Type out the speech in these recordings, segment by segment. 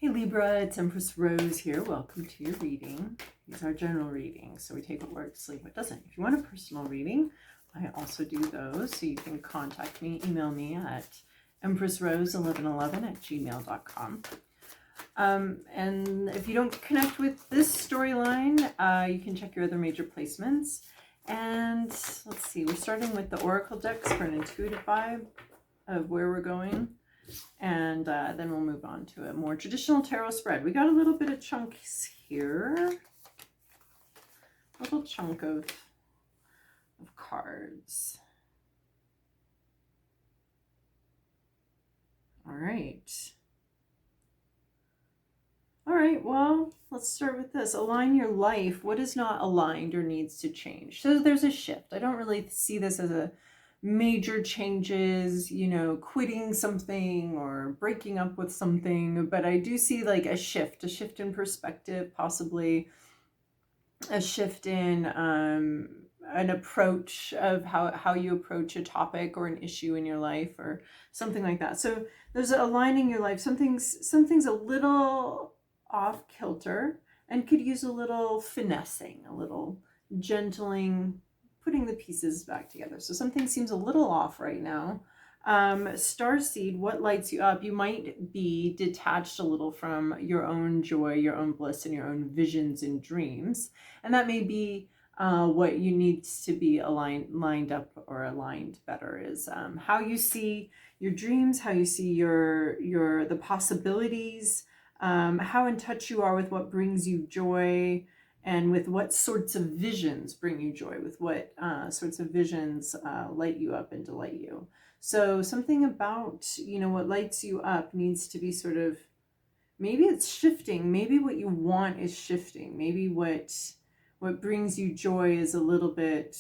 Hey Libra, it's Empress Rose here. Welcome to your reading. These are general readings, so we take what works, leave what doesn't. If you want a personal reading, I also do those, so you can contact me, email me at empressrose1111@gmail.com. And if you don't connect with this storyline, you can check your other major placements. And let's see, we're starting with the Oracle decks for an intuitive vibe of where we're going. And then we'll move on to a more traditional tarot spread. We got a little bit of chunks here. A little chunk of cards. All right. All right, well, let's start with this. Align your life. What is not aligned or needs to change? So there's a shift. I don't really see this as a major changes, you know, quitting something or breaking up with something, but I do see like a shift in perspective, possibly a shift in an approach of how you approach a topic or an issue in your life or something like that. So there's aligning your life. Something's a little off kilter and could use a little finessing, a little gentling, putting the pieces back together. So something seems a little off right now. Starseed, what lights you up? You might be detached a little from your own joy, your own bliss, and your own visions and dreams. And that may be what you need to be lined up or aligned better is how you see your dreams, how you see the possibilities, how in touch you are with what brings you joy, and with what sorts of visions bring you joy, with what sorts of visions light you up and delight you. So something about, you know, what lights you up needs to be sort of, maybe it's shifting, maybe what you want is shifting, maybe what brings you joy is a little bit,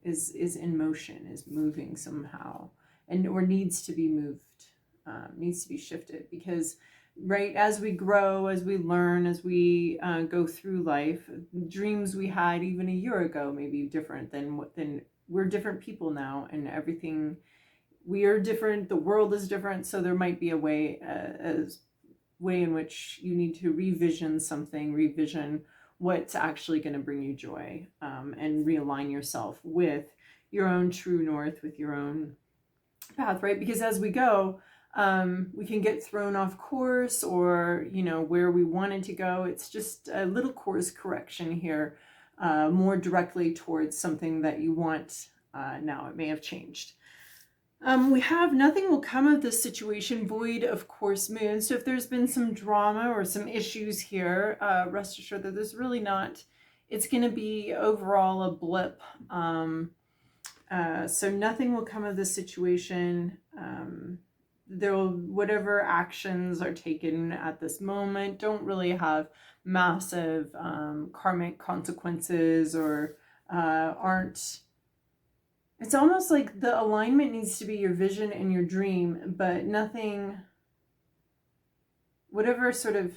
is in motion, is moving somehow, or needs to be moved, needs to be shifted, because right, as we grow, as we learn, as we go through life, dreams we had even a year ago may be different than we're different people now, and everything, we are different, the world is different, so there might be a way in which you need to revision what's actually going to bring you joy, and realign yourself with your own true north, with your own path, right? Because as we go, we can get thrown off course, or, you know, where we wanted to go. It's just a little course correction here, more directly towards something that you want. Now it may have changed. We have nothing will come of this situation, void of course moon. So if there's been some drama or some issues here, rest assured that there's really not, it's going to be overall a blip. So nothing will come of this situation. Whatever actions are taken at this moment don't really have massive karmic consequences, or aren't, it's almost like the alignment needs to be your vision and your dream, but nothing, whatever sort of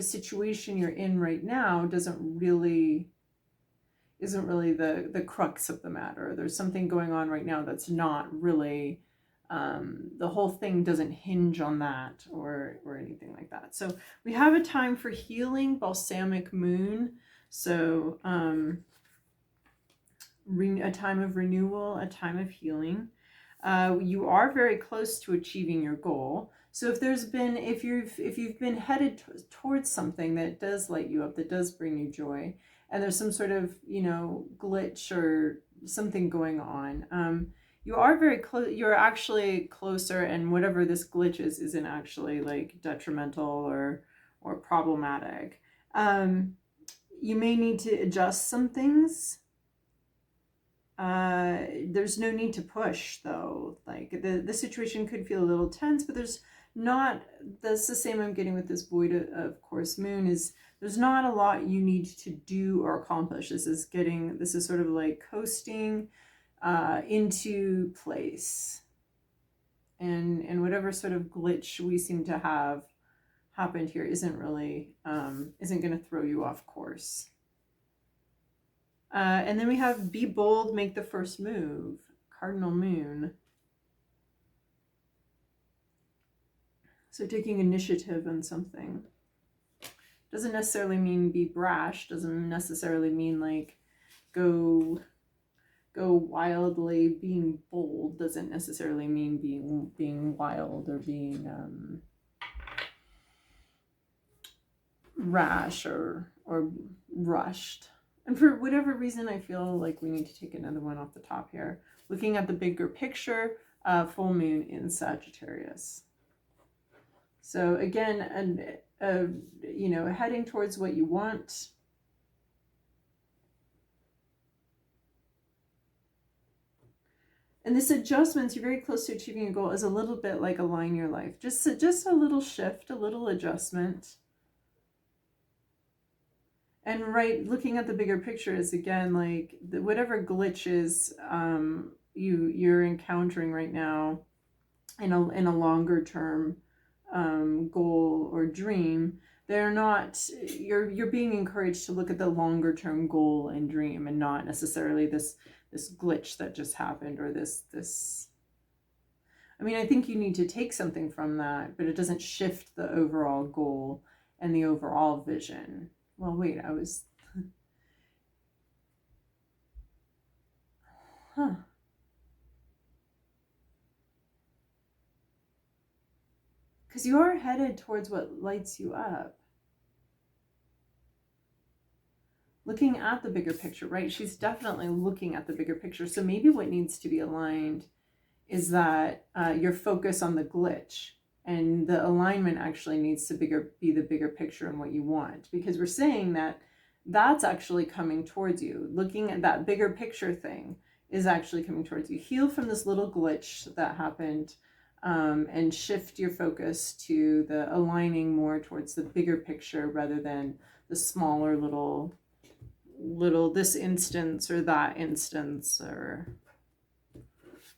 situation you're in right now isn't really the crux of the matter. There's something going on right now that's not really, the whole thing doesn't hinge on that or anything like that. So we have a time for healing, balsamic moon. So a time of renewal, a time of healing. You are very close to achieving your goal. So if you've been headed towards something that does light you up, that does bring you joy, and there's some sort of, you know, glitch or something going on, you are very close. You're actually closer, and whatever this glitch is isn't actually like detrimental or problematic. You may need to adjust some things. There's no need to push though. Like the situation could feel a little tense, but there's not, that's the same I'm getting with this void of course moon, is there's not a lot you need to do or accomplish. This is sort of like coasting into place, and whatever sort of glitch we seem to have happened here isn't really isn't going to throw you off course. And then we have be bold, make the first move, cardinal moon. So taking initiative on something doesn't necessarily mean be brash, doesn't necessarily mean like go wildly. Being bold doesn't necessarily mean being wild or being rash or rushed. And for whatever reason, I feel like we need to take another one off the top here. Looking at the bigger picture, full moon in Sagittarius. So again, you know, heading towards what you want. And this adjustment, you're very close to achieving a goal, is a little bit like align your life. Just a little shift, a little adjustment. And looking at the bigger picture is, again, like whatever glitches you're encountering right now in a longer term goal or dream, they're not, you're being encouraged to look at the longer term goal and dream, and not necessarily this glitch that just happened, or this. I mean, I think you need to take something from that, but it doesn't shift the overall goal and the overall vision. Well, wait, because you are headed towards what lights you up. Looking at the bigger picture, right? She's definitely looking at the bigger picture. So maybe what needs to be aligned is that your focus on the glitch, and the alignment actually needs to be the bigger picture and what you want. Because we're saying that that's actually coming towards you. Looking at that bigger picture thing is actually coming towards you. Heal from this little glitch that happened, and shift your focus to the aligning more towards the bigger picture rather than the smaller little this instance or that instance or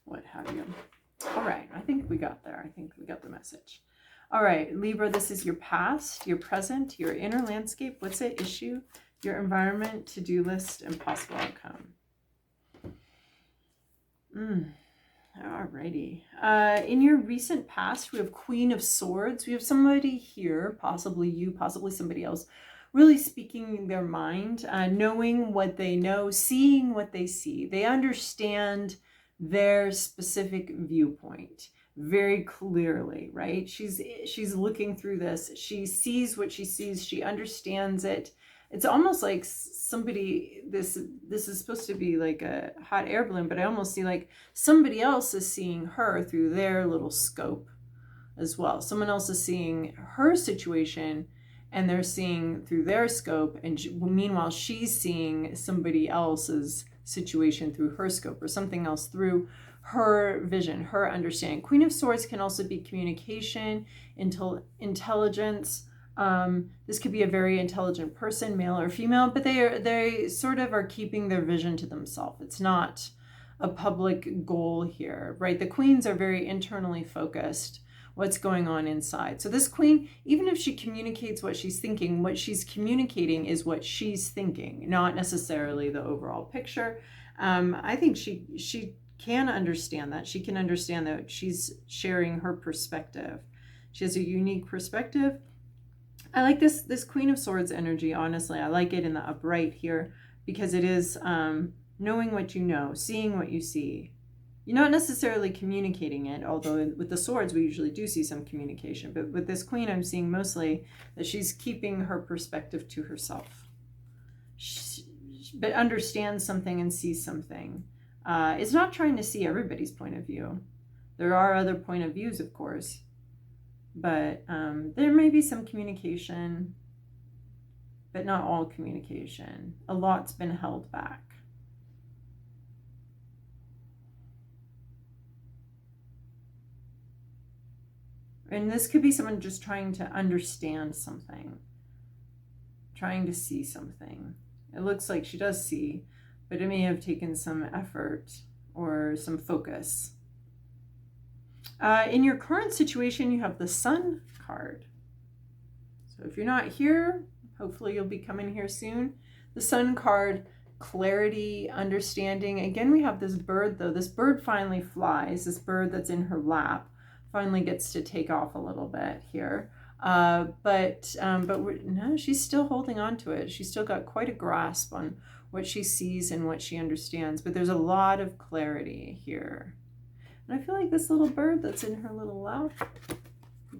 what have you. All right, I think we got there. I think we got the message. All right, Libra, this is your past, your present, your inner landscape. What's at issue? Your environment, to-do list, and possible outcome. Alrighty. In your recent past, we have Queen of Swords. We have somebody here, possibly you, possibly somebody else, really speaking their mind, knowing what they know, seeing what they see. They understand their specific viewpoint very clearly, right? She's looking through this. She sees what she sees. She understands it. It's almost like somebody, this is supposed to be like a hot air balloon, but I almost see like somebody else is seeing her through their little scope as well. Someone else is seeing her situation and they're seeing through their scope, and meanwhile she's seeing somebody else's situation through her scope, or something else through her vision, her understanding. Queen of Swords can also be communication, intelligence. This could be a very intelligent person, male or female, but they sort of are keeping their vision to themselves. It's not a public goal here, right? The queens are very internally focused. What's going on inside. So this queen, even if she communicates what she's thinking, what she's communicating is what she's thinking, not necessarily the overall picture. I think she can understand that. She can understand that she's sharing her perspective. She has a unique perspective. I like this Queen of Swords energy, honestly. I like it in the upright here because it is knowing what you know, seeing what you see. You're not necessarily communicating it, although with the swords we usually do see some communication. But with this queen, I'm seeing mostly that she's keeping her perspective to herself. But understands something and sees something. It's not trying to see everybody's point of view. There are other point of views, of course. But there may be some communication, but not all communication. A lot's been held back. And this could be someone just trying to understand something, trying to see something. It looks like she does see, but it may have taken some effort or some focus. In your current situation, you have the Sun card. So if you're not here, hopefully you'll be coming here soon. The Sun card, clarity, understanding. Again, we have this bird, though. This bird finally flies, this bird that's in her lap. finally gets to take off a little bit here. No, she's still holding on to it. She's still got quite a grasp on what she sees and what she understands, but there's a lot of clarity here. And I feel like this little bird that's in her little lap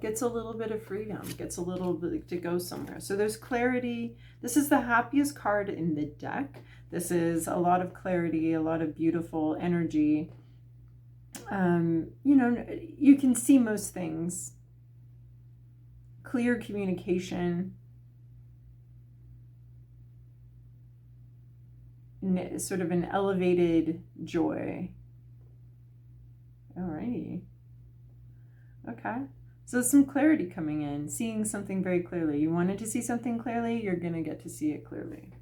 gets a little bit of freedom, gets a little bit to go somewhere. So there's clarity. This is the happiest card in the deck. This is a lot of clarity, a lot of beautiful energy. You know, you can see most things. Clear communication. Sort of an elevated joy. Alrighty. Okay. So some clarity coming in, seeing something very clearly. You wanted to see something clearly, you're going to get to see it clearly.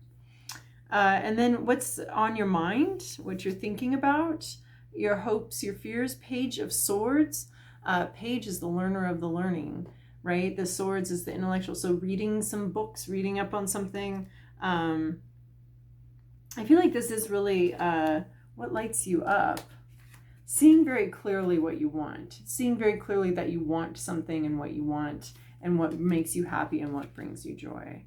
And then what's on your mind, what you're thinking about, your hopes, your fears. Page of Swords. Page is the learner of the learning, right? The Swords is the intellectual. So reading some books, reading up on something. I feel like this is really what lights you up. Seeing very clearly what you want. Seeing very clearly that you want something and what you want and what makes you happy and what brings you joy.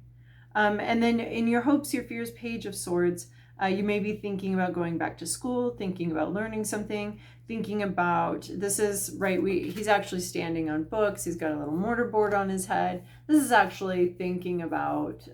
And then in your hopes, your fears, Page of Swords, you may be thinking about going back to school, thinking about learning something, thinking about, this is, right, he's actually standing on books, he's got a little mortarboard on his head. This is actually thinking about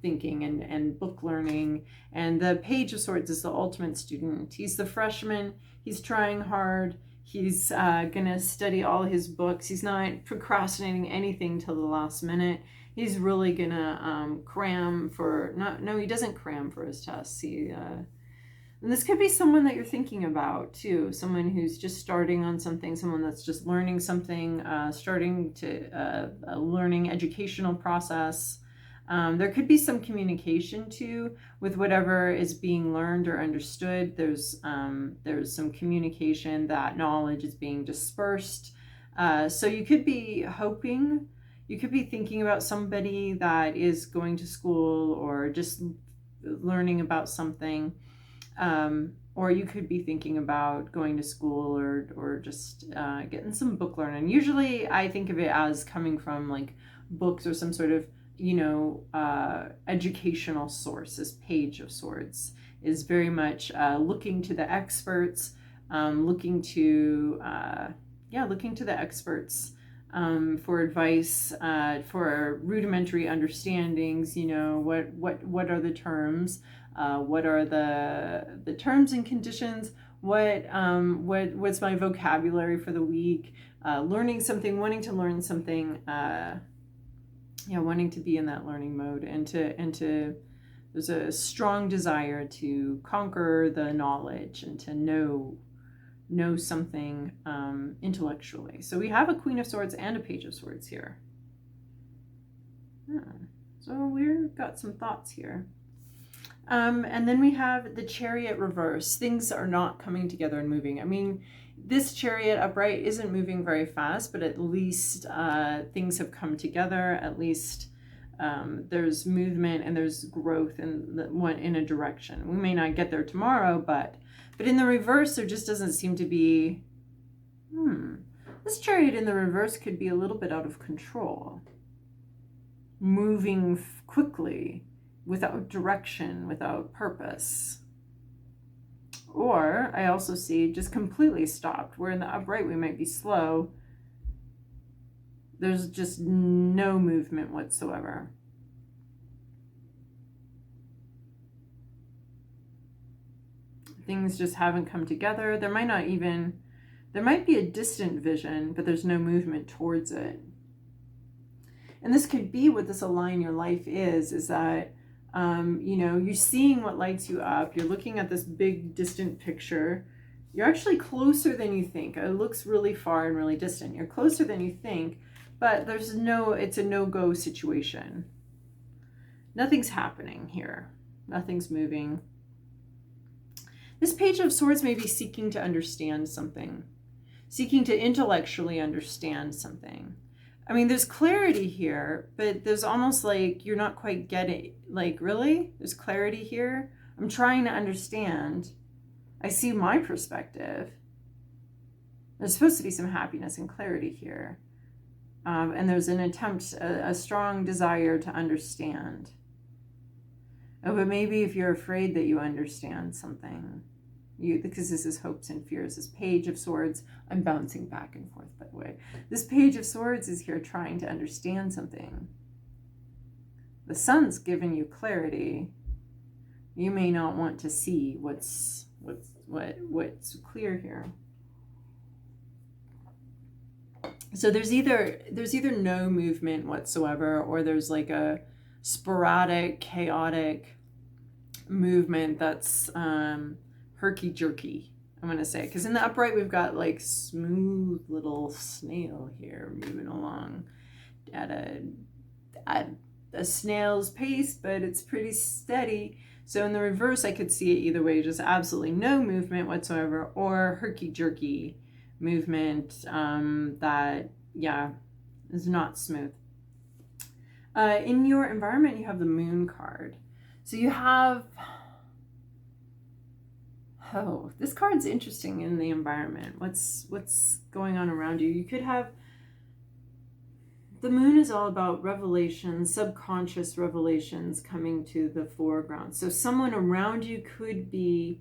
thinking and book learning. And the Page of Swords is the ultimate student. He's the freshman, he's trying hard, he's gonna study all his books, he's not procrastinating anything till the last minute. He's really gonna cram for, no, he doesn't cram for his tests. And this could be someone that you're thinking about too, someone who's just starting on something, someone that's just learning something, starting to a learning educational process. There could be some communication too with whatever is being learned or understood. There's some communication, that knowledge is being dispersed. So you could be hoping, you could be thinking about somebody that is going to school or just learning about something. Or you could be thinking about going to school or just getting some book learning. Usually I think of it as coming from like books or some sort of, you know, educational source. This Page of Swords is very much looking to the experts, looking to the experts for advice, for rudimentary understandings. You know, what are the terms? What are the terms and conditions? What's my vocabulary for the week? Learning something, wanting to learn something. Wanting to be in that learning mode and to there's a strong desire to conquer the knowledge and to know something intellectually. So we have a Queen of Swords and a Page of Swords here. So we've got some thoughts here. And then we have the Chariot reverse. Things are not coming together and moving. I mean, this Chariot upright isn't moving very fast, but at least things have come together. At least there's movement and there's growth in a direction. We may not get there tomorrow, but in the reverse, there just doesn't seem to be, this Chariot in the reverse could be a little bit out of control. Moving quickly, without direction, without purpose. Or I also see just completely stopped. Where in the upright we might be slow. There's just no movement whatsoever. Things just haven't come together. There might be a distant vision, but there's no movement towards it. And this could be what this align your life is that you're seeing what lights you up. You're looking at this big distant picture. You're actually closer than you think. It looks really far and really distant. You're closer than you think, but it's a no-go situation. Nothing's happening here. Nothing's moving. This Page of Swords may be seeking to understand something, seeking to intellectually understand something. I mean, there's clarity here, but there's almost like you're not quite getting, like, really? There's clarity here? I'm trying to understand. I see my perspective. There's supposed to be some happiness and clarity here. And there's an attempt, a strong desire to understand. Oh, but maybe if you're afraid that you understand something, because this is hopes and fears, this Page of Swords, I'm bouncing back and forth, by the way. This Page of Swords is here trying to understand something. The Sun's given you clarity. You may not want to see what's clear here. So there's either no movement whatsoever, or there's like a sporadic, chaotic movement that's herky-jerky, I'm going to say. Because in the upright, we've got like smooth little snail here moving along at a snail's pace, but it's pretty steady. So in the reverse, I could see it either way, just absolutely no movement whatsoever, or herky-jerky movement that, yeah, is not smooth. In your environment, you have the Moon card. So you have, oh, this card's interesting in the environment. What's going on around you? You could have, the Moon is all about revelations, subconscious revelations coming to the foreground. So someone around you could be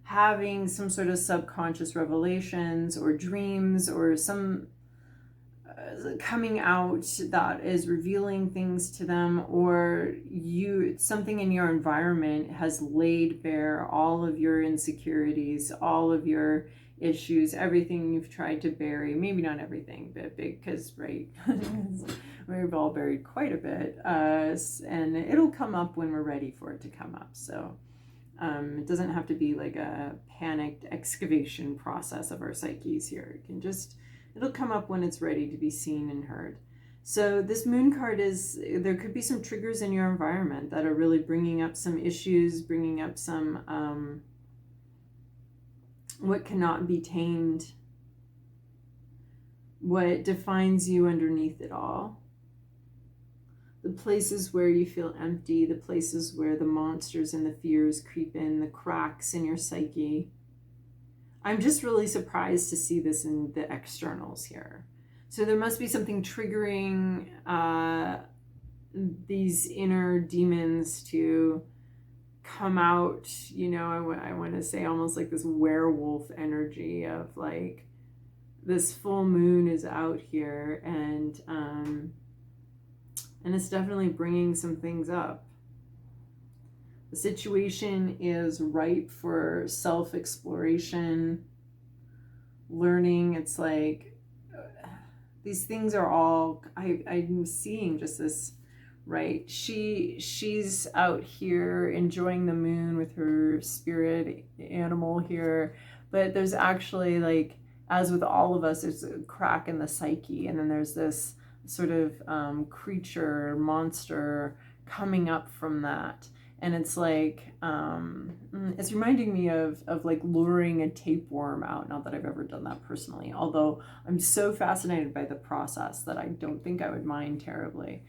having some sort of subconscious revelations or dreams, or some coming out that is revealing things to them, or something in your environment has laid bare all of your insecurities, all of your issues, everything you've tried to bury. Maybe not everything, but because, right, we've all buried quite a bit, and it'll come up when we're ready for it to come up. So it doesn't have to be like a panicked excavation process of our psyches here. It'll come up when it's ready to be seen and heard. So this Moon card there could be some triggers in your environment that are really bringing up some issues, bringing up some what cannot be tamed, what defines you underneath it all. The places where you feel empty, the places where the monsters and the fears creep in, the cracks in your psyche. I'm just really surprised to see this in the externals here. So there must be something triggering these inner demons to come out, I want to say almost like this werewolf energy of like, this full moon is out here, and it's definitely bringing some things up. The situation is ripe for self-exploration, learning. It's like these things are all, I'm seeing just this, right? She's out here enjoying the moon with her spirit animal here, but there's actually, like, as with all of us, there's a crack in the psyche, and then there's this sort of creature, monster coming up from that. And it's like, it's reminding me of like luring a tapeworm out. Not that I've ever done that personally, although I'm so fascinated by the process that I don't think I would mind terribly.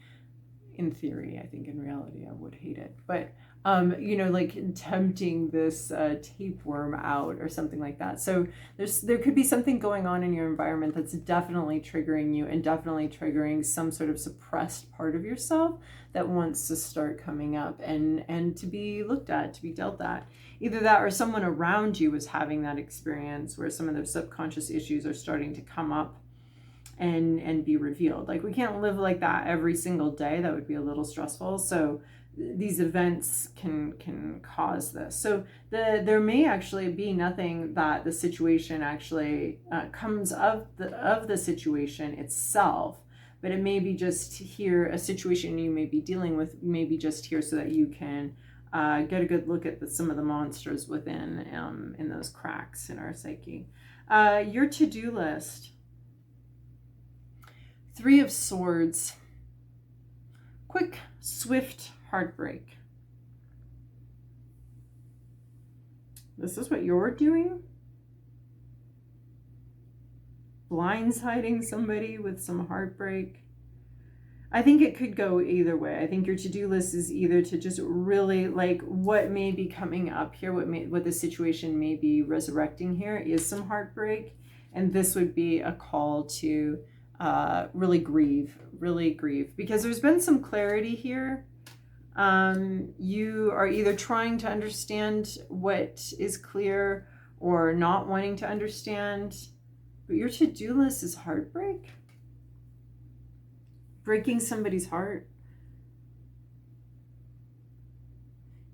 In theory, I think in reality I would hate it. But, like tempting this tapeworm out or something like that. So there could be something going on in your environment that's definitely triggering you, and definitely triggering some sort of suppressed part of yourself that wants to start coming up and to be looked at, to be dealt at. Either that, or someone around you is having that experience where some of their subconscious issues are starting to come up and be revealed. Like, we can't live like that every single day. That would be a little stressful. So these events can cause this. So there may actually be nothing that the situation actually comes of the situation itself, but it may be just here, a situation you may be dealing with, maybe just here so that you can get a good look at some of the monsters within in those cracks in our psyche. Your to-do list. 3 of Swords. Quick, swift heartbreak. This is what you're doing? Blindsiding somebody with some heartbreak. I think it could go either way. I think your to-do list is either to just really, like, what may be coming up here, what the situation may be resurrecting here is some heartbreak. And this would be a call to really grieve, because there's been some clarity here. You are either trying to understand what is clear or not wanting to understand, but your to-do list is heartbreak. Breaking somebody's heart.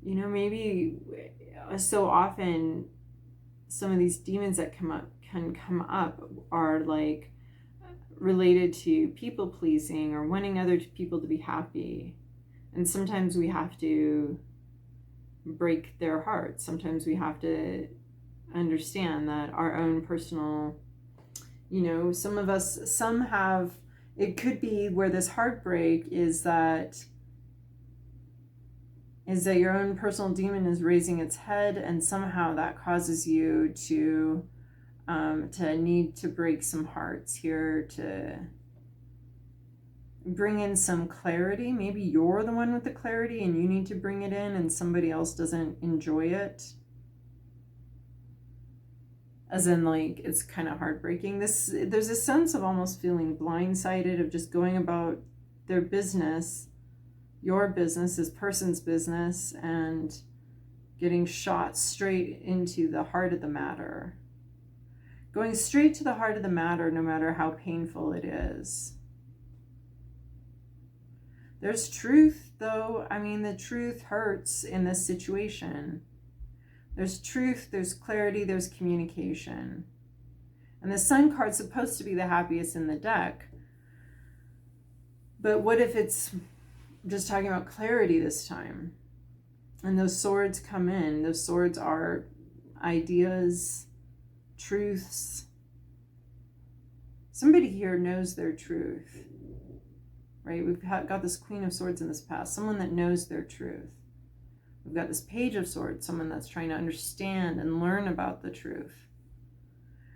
You know, maybe so often some of these demons that can come up are like related to people pleasing or wanting other people to be happy. And sometimes we have to break their hearts. Sometimes we have to understand that our own personal, you know, some have, it could be where this heartbreak is that your own personal demon is raising its head, and somehow that causes you to need to break some hearts here, to bring in some clarity. Maybe you're the one with the clarity and you need to bring it in, and somebody else doesn't enjoy it. As in, like, it's kind of heartbreaking. There's a sense of almost feeling blindsided, of just going about their business, your business, this person's business, and getting shot straight into the heart of the matter. Going straight to the heart of the matter, no matter how painful it is. There's truth, though. I mean, the truth hurts in this situation. There's truth, there's clarity, there's communication. And the Sun card's supposed to be the happiest in the deck. But what if it's just talking about clarity this time? And those swords come in. Those swords are ideas, truths. Somebody here knows their truth, right? We've got this Queen of Swords in this past, someone that knows their truth. We've got this Page of Swords, someone that's trying to understand and learn about the truth.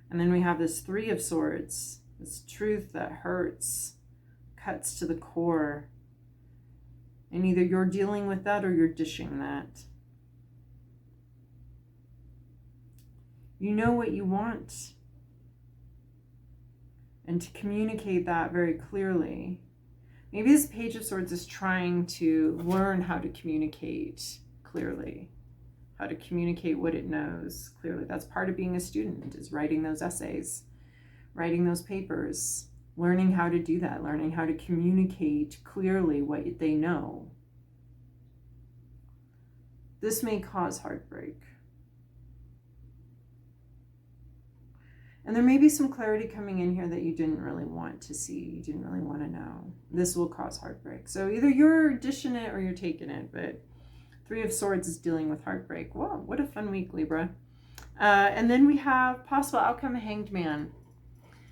And then we have this Three of Swords, this truth that hurts, cuts to the core. And either you're dealing with that or you're dishing that. You know what you want. And to communicate that very clearly. Maybe this Page of Swords is trying to learn how to communicate clearly, how to communicate what it knows clearly. That's part of being a student, is writing those essays, writing those papers, learning how to do that, learning how to communicate clearly what they know. This may cause heartbreak. And there may be some clarity coming in here that you didn't really want to see, you didn't really want to know. This will cause heartbreak. So either you're dishing it or you're taking it, but Three of Swords is dealing with heartbreak. Wow, what a fun week, Libra. And then we have possible outcome, Hanged Man.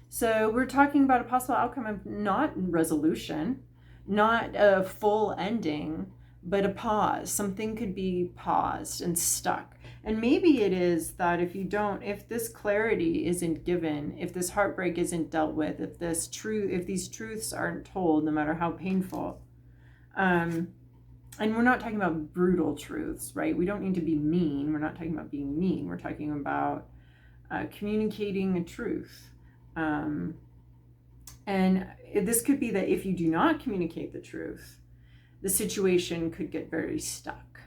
So we're talking about a possible outcome of not resolution, not a full ending, but a pause. Something could be paused and stuck. And maybe it is that if this clarity isn't given, if this heartbreak isn't dealt with, if these truths aren't told, no matter how painful, and we're not talking about brutal truths, right? We don't need to be mean. We're not talking about being mean. We're talking about communicating a truth. And this could be that if you do not communicate the truth, the situation could get very stuck.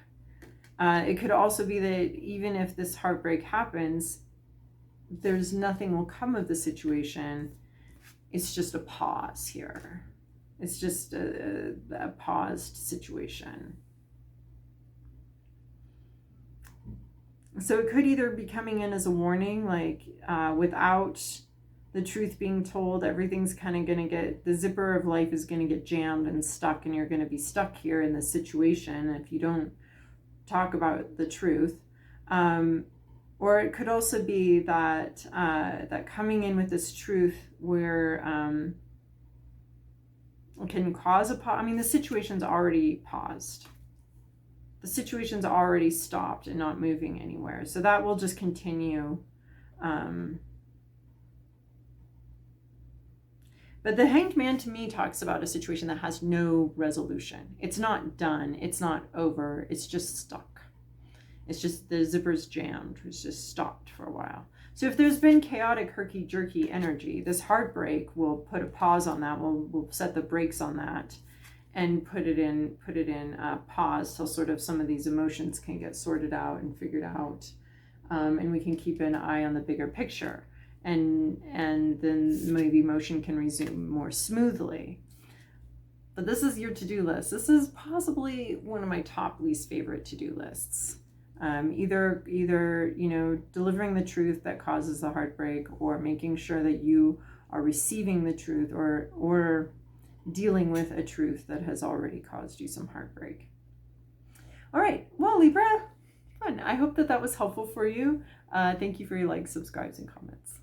It could also be that even if this heartbreak happens, there's nothing will come of the situation. It's just a pause here. It's just a paused situation. So it could either be coming in as a warning, like without the truth being told, everything's kind of going to the zipper of life is going to get jammed and stuck, and you're going to be stuck here in this situation if you don't talk about the truth. Or it could also be that that coming in with this truth where can cause a pause. I mean, the situation's already paused. The situation's already stopped and not moving anywhere. So that will just continue. But the Hanged Man to me talks about a situation that has no resolution. It's not done. It's not over. It's just stuck. It's just the zipper's jammed. It's just stopped for a while. So if there's been chaotic, herky-jerky energy, this heartbreak will put a pause on that. We'll set the brakes on that and put it in pause till sort of some of these emotions can get sorted out and figured out. And we can keep an eye on the bigger picture. And then maybe motion can resume more smoothly. But this is your to-do list. This is possibly one of my top least favorite to-do lists. Either delivering the truth that causes the heartbreak, or making sure that you are receiving the truth, or dealing with a truth that has already caused you some heartbreak. All right, well, Libra, fun. I hope that was helpful for you. Thank you for your likes, subscribes, and comments.